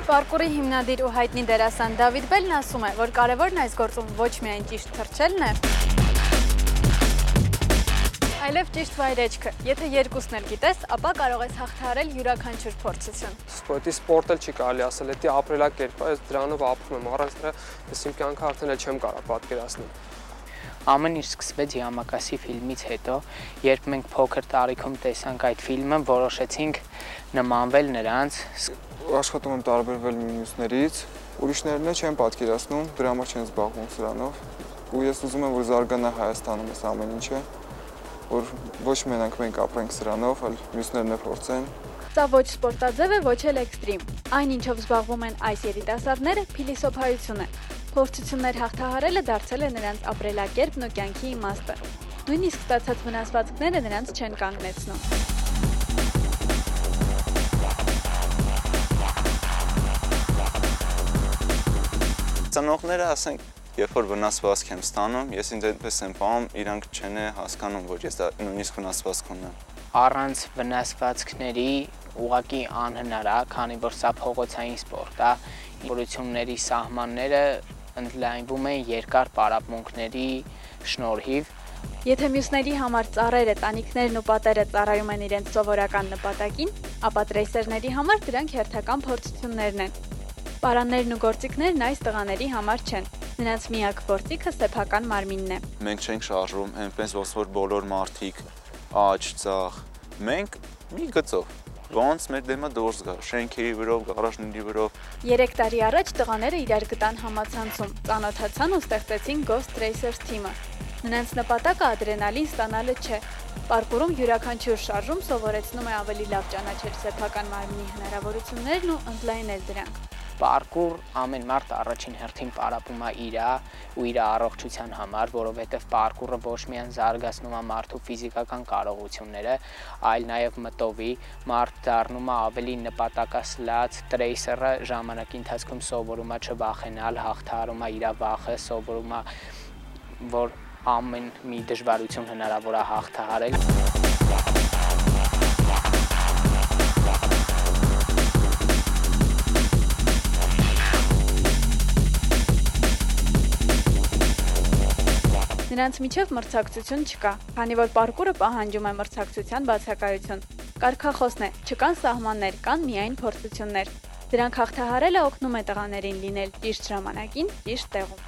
Պարկուրի հիմնադիր ու հայտնի դերասան Դավիթ Բելն ասում է, որ կարևորն այս գործում ոչ միայն ճիշտ թռչելն է, այլև ճիշտ վայրեջքը։ Եթե երկուսն էլ գիտես, ապա կարող ես հաղթահարել յուրաքանչյուր փորձություն։ Դա սպորտ էլ չի կարելի ասել, դա ապրելակերպ է, ես դրանով ապրում եմ, առանց դրա ես իմ կյանքը արդեն էլ չեմ կարող պատկերացնել։ Ամեն ինչ սկսվեց Յամակասի ֆիլմից հետո, երբ մենք փոքր տարիքում տեսանք այդ ֆիլմը, որոշեցինք նմանվել նրանց։ Աշխատում եմ տարբերվել մյուսներից, ուրիշներն էլ չեն պատկերացնում, դրա համար չեն զբաղվում սրանով, ու ես ուզում եմ, որ զարգանա Հայաստանում այս ամեն ինչը, որ ոչ մենակ մենք ապրենք սրանով, այլ մյուսներն էլ փորձեն։ Սա ոչ սպորտաձև է, ոչ էլ էքստրիմ։ Այն, ինչով զբաղվում են այս երիտասարդները, փիլիսոփայություն է։ Փորձություններ հաղթահարելը դարձել է նրանց ապրելակերպն ու կյանքի իմաստը։ Նույնիսկ ստացած վնասվածքները նրանց չեն կանգնեցնում։ Ծնողները, ասենք, երբ որ վնասվածք եմ ստանում, ես ինձ այդպես եմ պահում, իրանք չեն հասկանում, որ ես նույնիսկ վնասվածք ունեմ։ Առանց վնասվածքների ուղղակի անհնար է, քանի որ սա փողոցային սպորտ է, որությունների սահմանները ընդլայնվում են երկար պարապմունքների շնորհիվ։ Եթե մյուսների համար ծառերը, տանիքներն ու պատերը ծառայում են իրենց սովորական նպատակին, ապա տրեյսերների համար դրանք հերթական փորձություններն են։ Պարաններն ու գործիքներն այս տղաների համար չեն։ Նրանց միակ գործիքը սեփական մարմինն է։ Մենք չենք շարժում, այնպես ոնց որ բոլոր մարդիկ աջ, ծախ։ Մենք մի գծով, ոնց մեր դեմը դուրս գա, շենքերի վրով, գարաժների վրով։ 3 տարի առաջ տղաները իրար գտան համացանցում, ծանոթացան ու ստեղծեցին Ghost Racers թիմը։ Նրանց նպատակը ադրենալին ստանալը չէ։ Պարկուրում յուրաքանչյուր շարժում սովորեցնում է ավելի լավ ճանաչել սեփական մարմնի հնարավորություններն ու ընդլայնել դրանք։ Պարկուր ամեն մարդ առաջին հերթին պարապում է իր առողջության համար, որովհետև պարկուրը ոչ միայն զարգացնում է մարդու ֆիզիկական կարողությունները, այլ նաև մտովի, մարդ դառնում է ավելի նպատակասլաց, տրեյսերը ժամանակի ընթացքում սովորում է չվախենալ, հաղթահարում է իր վախը, սովորում է, որ ամեն մի դժվարություն հնարավոր է հաղթահարել։ Նրանց միջև մրցակցություն չկա, քանի որ պարկուրը պահանջում է մրցակցության բացակայություն։ Կարգախոսն է, չկան սահմաններ, կան միայն փորձություններ։ Դրանք հաղթահարելը օգնում է տղաներին լինել ճիշտ ժամանակին, ճիշտ տեղում։